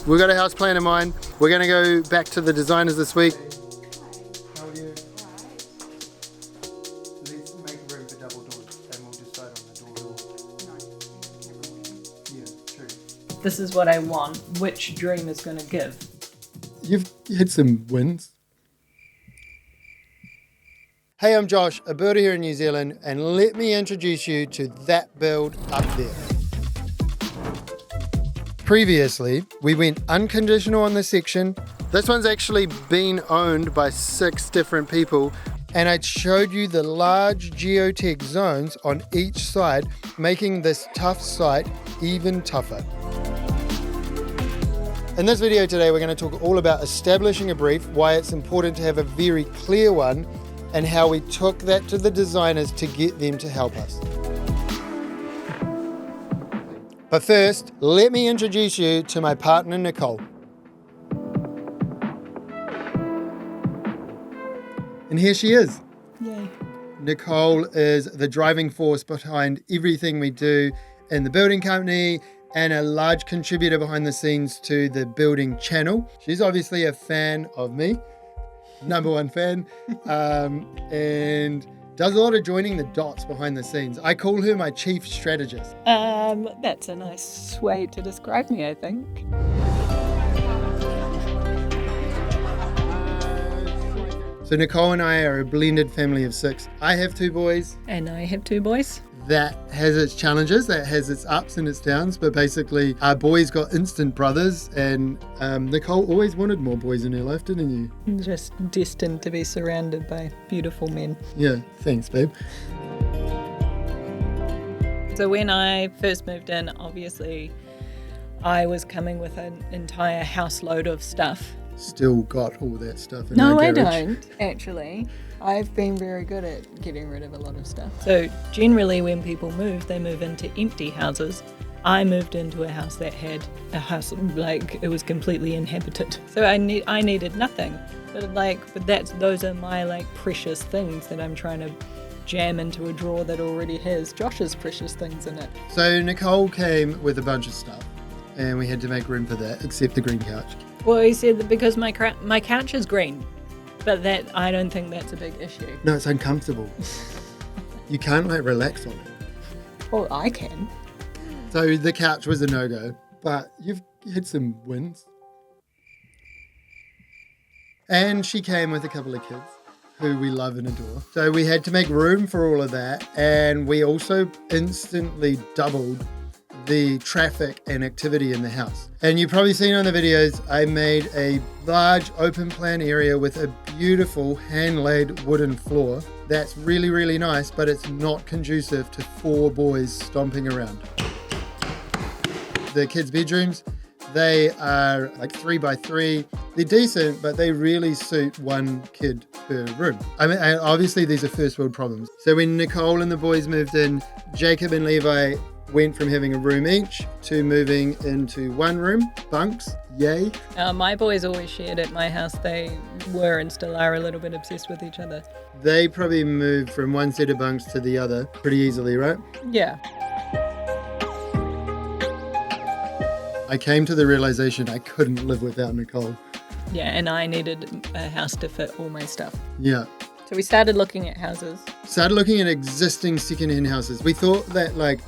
We've got a house plan in mind. We're going to go back to the designers this week. How are you? Let's make room for double doors and we'll decide on the door. Yeah, true. This is what I want. Which dream is going to give? You've hit some wins. Hey, I'm Josh, a builder here in New Zealand, and let me introduce you to that build up there. Previously, we went unconditional on this section. This one's actually been owned by 6 different people, and I showed you the large geotech zones on each side, making this tough site even tougher. In this video today, we're going to talk all about establishing a brief, why it's important to have a very clear one, and how we took that to the designers to get them to help us. But first, let me introduce you to my partner, Nicole. And here she is. Yay. Nicole is the driving force behind everything we do in the building company and a large contributor behind the scenes to the building channel. She's obviously a fan of me. #1 fan, and does a lot of joining the dots behind the scenes. I call her my chief strategist. That's a nice way to describe me, I think. So Nicole and I are a blended family of 6. I have 2 boys. And I have 2 boys. That has its challenges, that has its ups and its downs, but basically our boys got instant brothers, and Nicole always wanted more boys in her life, didn't you? Just destined to be surrounded by beautiful men. Yeah, thanks, babe. So when I first moved in, obviously I was coming with an entire house load of stuff. Still got all that stuff in No, our I garage. don't, actually. I've been very good at getting rid of a lot of stuff. So generally when people move, they move into empty houses. I moved into a house that had a house, like it was completely inhabited. So I needed nothing. But those are my precious things that I'm trying to jam into a drawer that already has Josh's precious things in it. So Nicole came with a bunch of stuff, and we had to make room for that, except the green couch. Well, he said that because my couch is green, but that I don't think that's a big issue. No, it's uncomfortable. You can't relax on it. Well, I can. So the couch was a no-go, but you've had some wins. And she came with a couple of kids who we love and adore. So we had to make room for all of that, and we also instantly doubled the traffic and activity in the house. And you've probably seen on the videos, I made a large open plan area with a beautiful hand-laid wooden floor. That's really, really nice, but it's not conducive to 4 boys stomping around. The kids' bedrooms, they are 3x3. They're decent, but they really suit 1 kid per room. I mean, obviously these are first world problems. So when Nicole and the boys moved in, Jacob and Levi went from having a room each to moving into 1 room, bunks, yay. My boys always shared at my house. They were and still are a little bit obsessed with each other. They probably moved from 1 set of bunks to the other pretty easily, right? Yeah. I came to the realization I couldn't live without Nicole. Yeah, and I needed a house to fit all my stuff. Yeah. So we started looking at houses. Started looking at existing second-hand houses. We thought that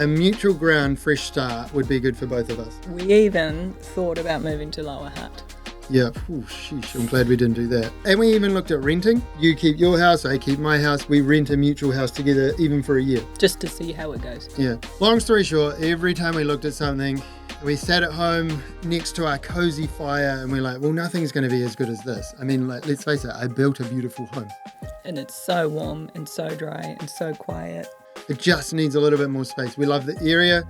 a mutual ground fresh start would be good for both of us. We even thought about moving to Lower Hutt. Yeah, sheesh, I'm glad we didn't do that. And we even looked at renting. You keep your house, I keep my house. We rent a mutual house together even for a year. Just to see how it goes. Yeah. Long story short, every time we looked at something, we sat at home next to our cozy fire and we're like, well, nothing's going to be as good as this. I mean, let's face it, I built a beautiful home. And it's so warm and so dry and so quiet. It just needs a little bit more space. We love the area,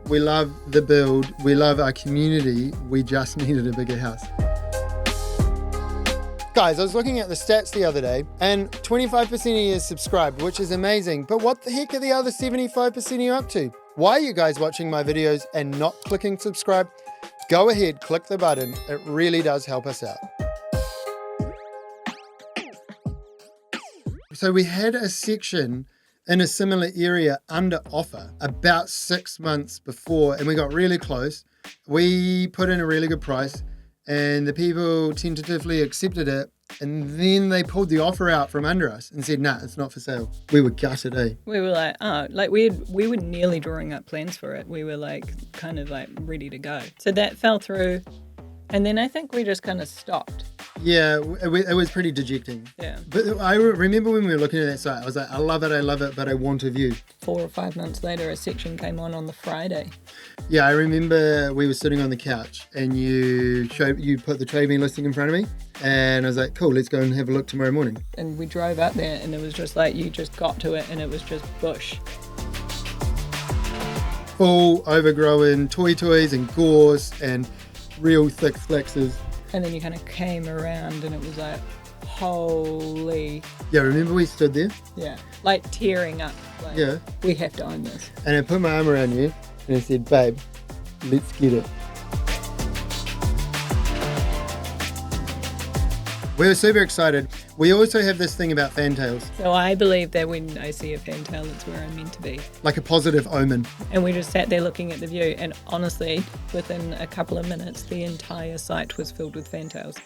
we love the build, we love our community. We just needed a bigger house. Guys, I was looking at the stats the other day and 25% of you is subscribed, which is amazing. But what the heck are the other 75% of you up to? Why are you guys watching my videos and not clicking subscribe? Go ahead, click the button. It really does help us out. So we had a section in a similar area under offer about 6 months before, and we got really close. We put in a really good price and the people tentatively accepted it. And then they pulled the offer out from under us and said, nah, it's not for sale. We were gutted, eh? We were like, oh, like we were nearly drawing up plans for it. We were like kind of like ready to go. So that fell through. And then I think we just kind of stopped. Yeah, it was pretty dejecting. Yeah. But I remember when we were looking at that site, I was like, I love it, but I want a view. 4 or 5 months later, a section came on the Friday. Yeah, I remember we were sitting on the couch and you put the Chapman listing in front of me. And I was like, cool, let's go and have a look tomorrow morning. And we drove up there and it was just like, you just got to it and it was just bush. Full overgrown toys and gorse and real thick flaxes. And then you kind of came around and it was like, holy. Yeah, remember we stood there? Yeah, like tearing up. Like, yeah. We have to own this. And I put my arm around you and I said, babe, let's get it. We were super excited. We also have this thing about fantails. So I believe that when I see a fantail, it's where I'm meant to be. Like a positive omen. And we just sat there looking at the view. And honestly, within a couple of minutes, the entire site was filled with fantails.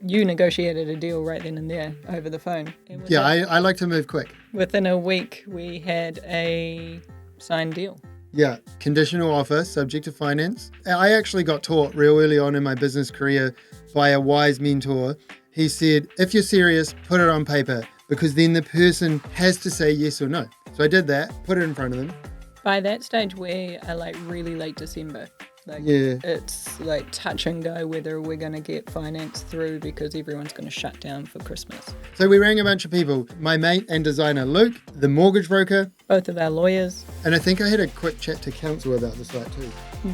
You negotiated a deal right then and there over the phone. Yeah, I like to move quick. Within a week, we had a signed deal. Yeah, conditional offer, subject to finance. I actually got taught real early on in my business career by a wise mentor. He said, if you're serious, put it on paper because then the person has to say yes or no. So I did that, put it in front of them. By that stage, we are like really late December. Like, yeah. It's like touch and go whether we're going to get finance through because everyone's going to shut down for Christmas. So we rang a bunch of people. My mate and designer, Luke, the mortgage broker. Both of our lawyers. And I think I had a quick chat to council about the site too.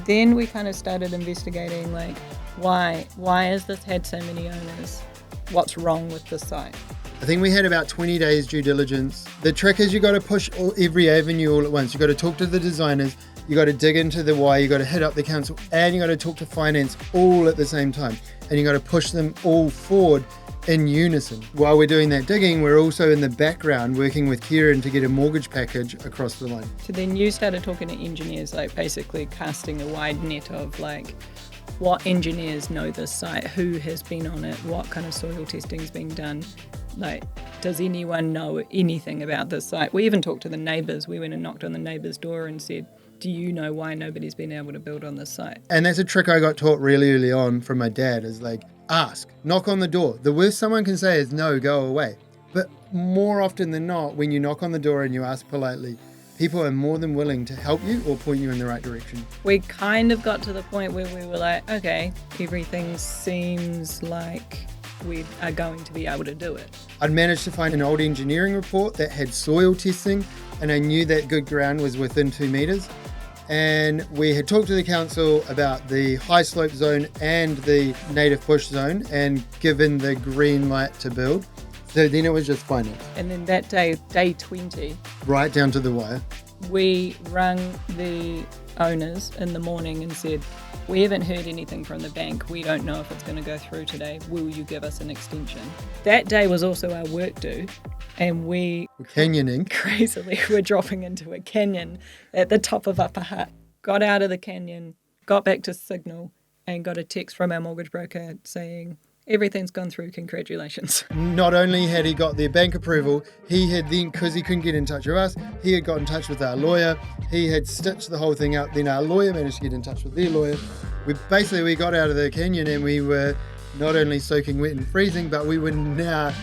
Then we kind of started investigating like, why has this had so many owners? What's wrong with the site? I think we had about 20 days due diligence. The trick is you got to push every avenue all at once. You got to talk to the designers. You got to dig into the why, you got to hit up the council, and you got to talk to finance all at the same time. And you got to push them all forward in unison. While we're doing that digging, we're also in the background working with Kieran to get a mortgage package across the line. So then you started talking to engineers, like basically casting a wide net of like, what engineers know this site, who has been on it, what kind of soil testing is being done. Like, does anyone know anything about this site? We even talked to the neighbours. We went and knocked on the neighbour's door and said, do you know why nobody's been able to build on this site? And that's a trick I got taught really early on from my dad is like, ask, knock on the door. The worst someone can say is no, go away. But more often than not, when you knock on the door and you ask politely, people are more than willing to help you or point you in the right direction. We kind of got to the point where we were like, okay, everything seems like we are going to be able to do it. I'd managed to find an old engineering report that had soil testing, and I knew that good ground was within 2 meters. And we had talked to the council about the high slope zone and the native bush zone and given the green light to build. So then it was just finance. And then that day 20, right down to the wire, we rang the owners in the morning and said, we haven't heard anything from the bank. We don't know if it's going to go through today. Will you give us an extension? That day was also our work due. And we're canyoning. Crazily, we're dropping into a canyon at the top of Upper Hutt. Got out of the canyon, got back to Signal, and got a text from our mortgage broker saying, everything's gone through, congratulations. Not only had he got their bank approval, he had then, because he couldn't get in touch with us, he had got in touch with our lawyer, he had stitched the whole thing up, then our lawyer managed to get in touch with their lawyer. We got out of the canyon and we were not only soaking wet and freezing, but we were now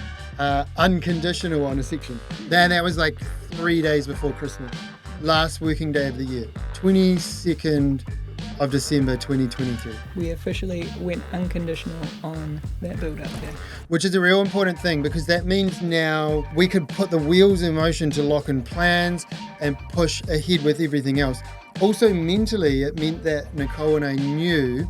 unconditional on a section. And that was like 3 days before Christmas. Last working day of the year, 22nd of December 2023. We officially went unconditional on that build up there. Which is a real important thing because that means now we could put the wheels in motion to lock in plans and push ahead with everything else. Also mentally, it meant that Nicole and I knew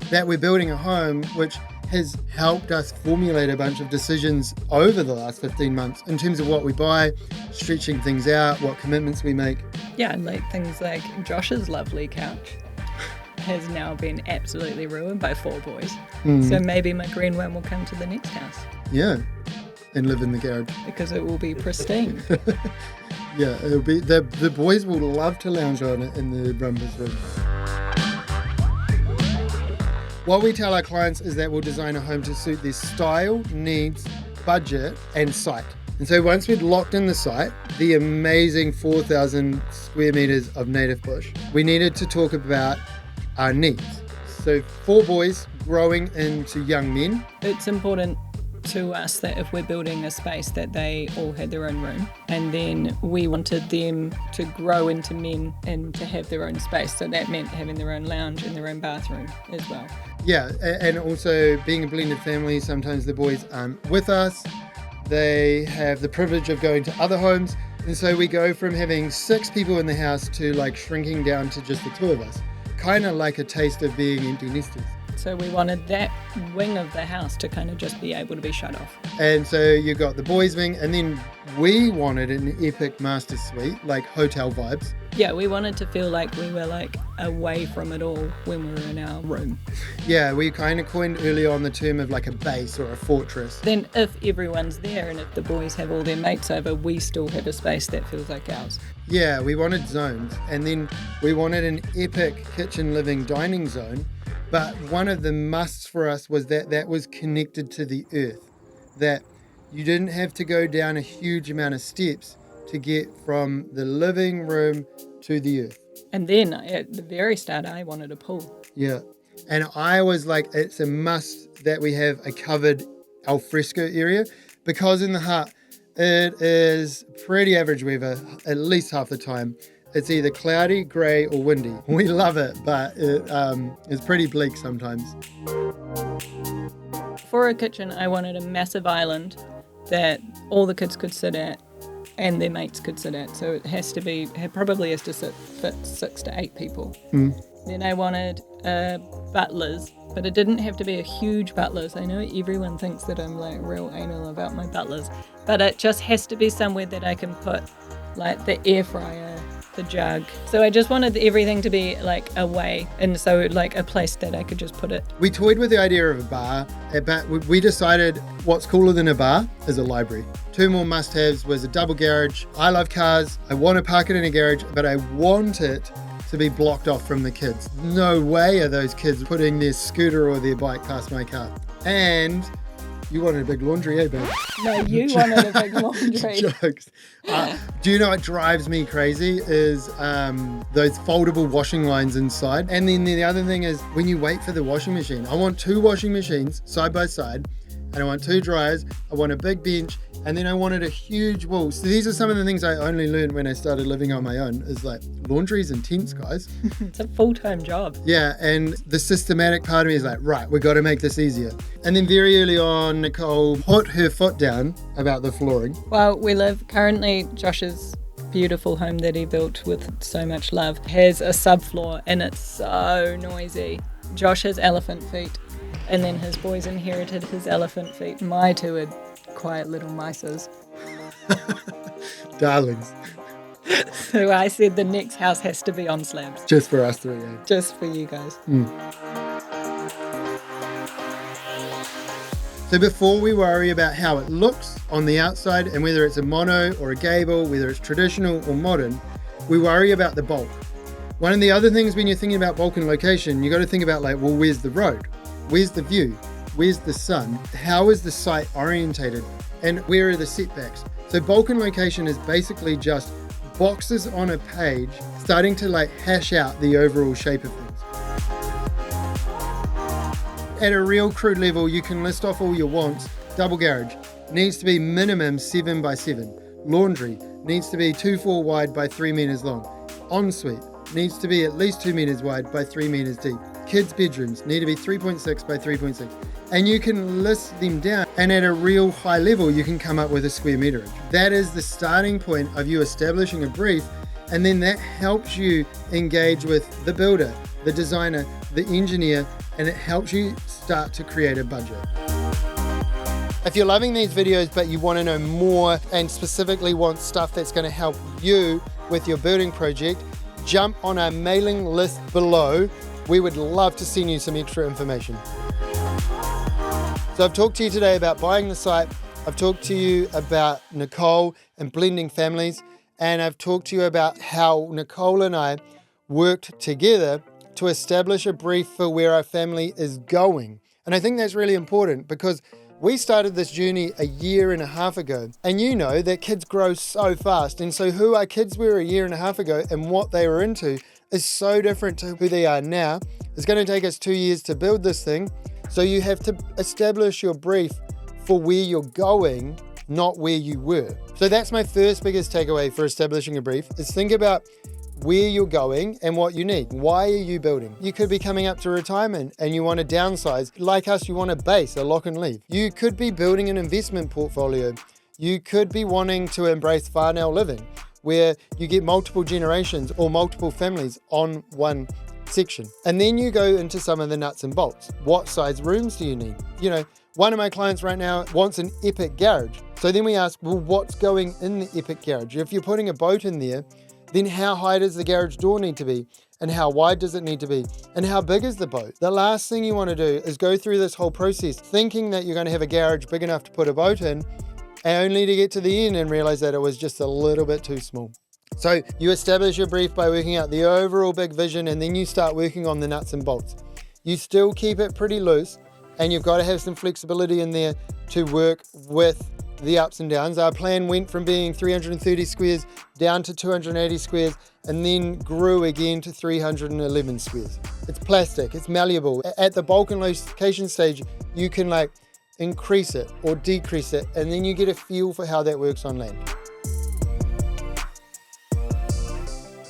that we're building a home which has helped us formulate a bunch of decisions over the last 15 months in terms of what we buy, stretching things out, what commitments we make. Yeah, like things like Josh's lovely couch has now been absolutely ruined by 4 boys. So maybe my green one will come to the next house. Yeah, and live in the garage. Because it will be pristine. Yeah, it'll be the boys will love to lounge on it in the rumpus room. What we tell our clients is that we'll design a home to suit their style, needs, budget, and site. And so once we'd locked in the site, the amazing 4,000 square meters of native bush, we needed to talk about our needs. So 4 boys growing into young men. It's important to us that if we're building a space that they all had their own room, and then we wanted them to grow into men and to have their own space. So that meant having their own lounge and their own bathroom as well. Yeah, and also being a blended family, sometimes the boys aren't with us. They have the privilege of going to other homes. And so we go from having 6 people in the house to like shrinking down to just the 2 of us. Kind of like a taste of being empty nesters. So we wanted that wing of the house to kind of just be able to be shut off. And so you got the boys wing, and then we wanted an epic master suite, like hotel vibes. Yeah, we wanted to feel like we were like away from it all when we were in our room. Yeah, we kind of coined early on the term of like a base or a fortress. Then if everyone's there and if the boys have all their mates over, we still have a space that feels like ours. Yeah, we wanted zones, and then we wanted an epic kitchen, living, dining zone. But one of the musts for us was that was connected to the earth, that you didn't have to go down a huge amount of steps to get from the living room to the earth. And then at the very start, I wanted a pool. Yeah. And I was like, it's a must that we have a covered alfresco area, because in the hut, it is pretty average weather at least half the time. It's either cloudy, grey, or windy. We love it, but it's pretty bleak sometimes. For a kitchen, I wanted a massive island that all the kids could sit at and their mates could sit at. So it has to be, it probably has to fit 6 to 8 people. Then I wanted butlers, but it didn't have to be a huge butlers. I know everyone thinks that I'm like real anal about my butlers, but it just has to be somewhere that I can put like the air fryer, the jug. So I just wanted everything to be like away, and so like a place that I could just put it. We toyed with the idea of a bar, but we decided what's cooler than a bar is a library. 2 more must-haves was a double garage. I love cars. I want to park it in a garage, but I want it to be blocked off from the kids. No way are those kids putting their scooter or their bike past my car. And you wanted a big laundry, eh, babe? No, you wanted a big laundry. Jokes. Do you know what drives me crazy is those foldable washing lines inside. And then the other thing is when you wait for the washing machine. I want 2 washing machines side by side, and I want 2 dryers. I want a big bench, and then I wanted a huge wall. So these are some of the things I only learned when I started living on my own, is like laundry's intense, guys. It's a full-time job. Yeah, and the systematic part of me is like, right, we got to make this easier. And then very early on, Nicole put her foot down about the flooring. Well, we live currently, Josh's beautiful home that he built with so much love has a subfloor, and it's so noisy. Josh has elephant feet, and then his boys inherited his elephant feet. My 2 are quiet little mices. Darlings. So I said the next house has to be on slabs. Just for us 3, eh? Just for you guys. So before we worry about how it looks on the outside and whether it's a mono or a gable, whether it's traditional or modern, we worry about the bulk. One of the other things when you're thinking about bulk and location, you got to think about like, well, where's the road? Where's the view? Where's the sun? How is the site orientated? And where are the setbacks? So bulk and location is basically just boxes on a page starting to like hash out the overall shape of things. At a real crude level, you can list off all your wants. Double garage needs to be minimum 7 by 7. Laundry needs to be 2.4 wide by 3 meters long. Ensuite needs to be at least 2 meters wide by 3 meters deep. Kids' bedrooms need to be 3.6 by 3.6. And you can list them down, and at a real high level, you can come up with a square meterage. That is the starting point of you establishing a brief, and then that helps you engage with the builder, the designer, the engineer, and it helps you start to create a budget. If you're loving these videos but you want to know more and specifically want stuff that's going to help you with your building project, jump on our mailing list below. We would love to send you some extra information. So I've talked to you today about buying the site. I've talked to you about Nicole and blending families. and I've talked to you about how Nicole and I worked together to establish a brief for where our family is going. And I think that's really important because we started this journey a year and a half ago, and you know that kids grow so fast. And so who our kids were a year and a half ago and what they were into is so different to who they are now. It's going to take us 2 years to build this thing. So you have to establish your brief for where you're going, not where you were. So that's my first biggest takeaway for establishing a brief is think about where you're going and what you need. Why are you building? You could be coming up to retirement and you want to downsize. Like us, you want a base, a lock and leave. You could be building an investment portfolio. You could be wanting to embrace whānau living, where you get multiple generations or multiple families on one section. And then you go into some of the nuts and bolts. What size rooms do you need? You know, one of my clients right now wants an epic garage. So then we ask, well, what's going in the epic garage? If you're putting a boat in there, then how high does the garage door need to be? And how wide does it need to be? And how big is the boat? The last thing you want to do is go through this whole process thinking that you're going to have a garage big enough to put a boat in, and only to get to the end and realize that it was just a little bit too small. So you establish your brief by working out the overall big vision, and then you start working on the nuts and bolts. You still keep it pretty loose, and you've got to have some flexibility in there to work with the ups and downs. Our plan went from being 330 squares down to 280 squares and then grew again to 311 squares. It's plastic, it's malleable. At the bulk and location stage, you can like increase it or decrease it, and then you get a feel for how that works on land.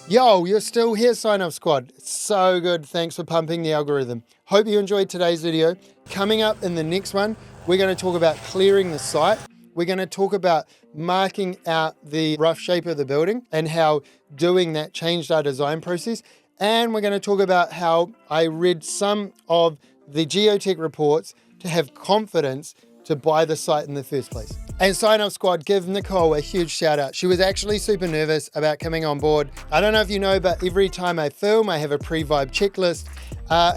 Yo, you're still here, Sign Up Squad. So good. Thanks for pumping the algorithm. Hope you enjoyed today's video. Coming up in the next one, we're going to talk about clearing the site. We're going to talk about marking out the rough shape of the building and how doing that changed our design process. And we're going to talk about how I read some of the geotech reports to have confidence to buy the site in the first place. And Sign Up Squad, give Nicole a huge shout out. She was actually super nervous about coming on board. I don't know if you know, but every time I film, I have a pre-vibe checklist.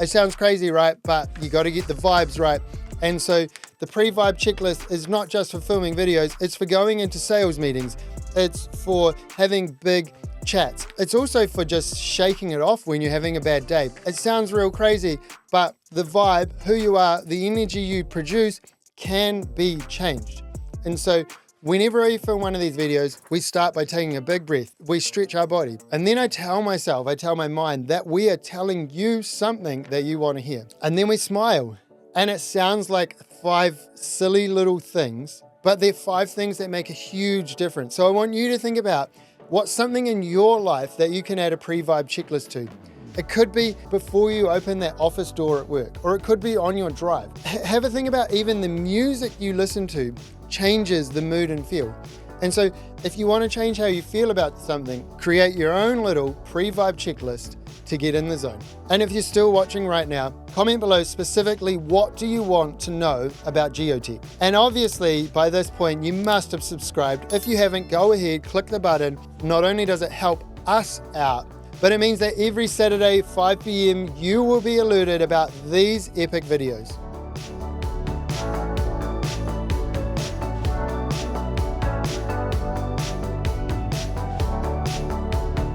It sounds crazy, right? But you got to get the vibes right. And so the pre-vibe checklist is not just for filming videos, it's for going into sales meetings. It's for having big chats. It's also for just shaking it off when you're having a bad day. It sounds real crazy, but the vibe, who you are, the energy you produce can be changed. And so whenever I film one of these videos, we start by taking a big breath. We stretch our body. And then I tell my mind that we are telling you something that you want to hear. And then we smile. And it sounds like 5 silly little things, but they're 5 things that make a huge difference. So I want you to think about what's something in your life that you can add a pre-vibe checklist to. It could be before you open that office door at work, or it could be on your drive. Have a think about even the music you listen to changes the mood and feel. And so if you want to change how you feel about something, create your own little pre-vibe checklist to get in the zone. And if you're still watching right now, comment below specifically what do you want to know about geotech. And obviously by this point you must have subscribed. If you haven't, go ahead, click the button. Not only does it help us out, but it means that every Saturday 5 p.m. you will be alerted about these epic videos.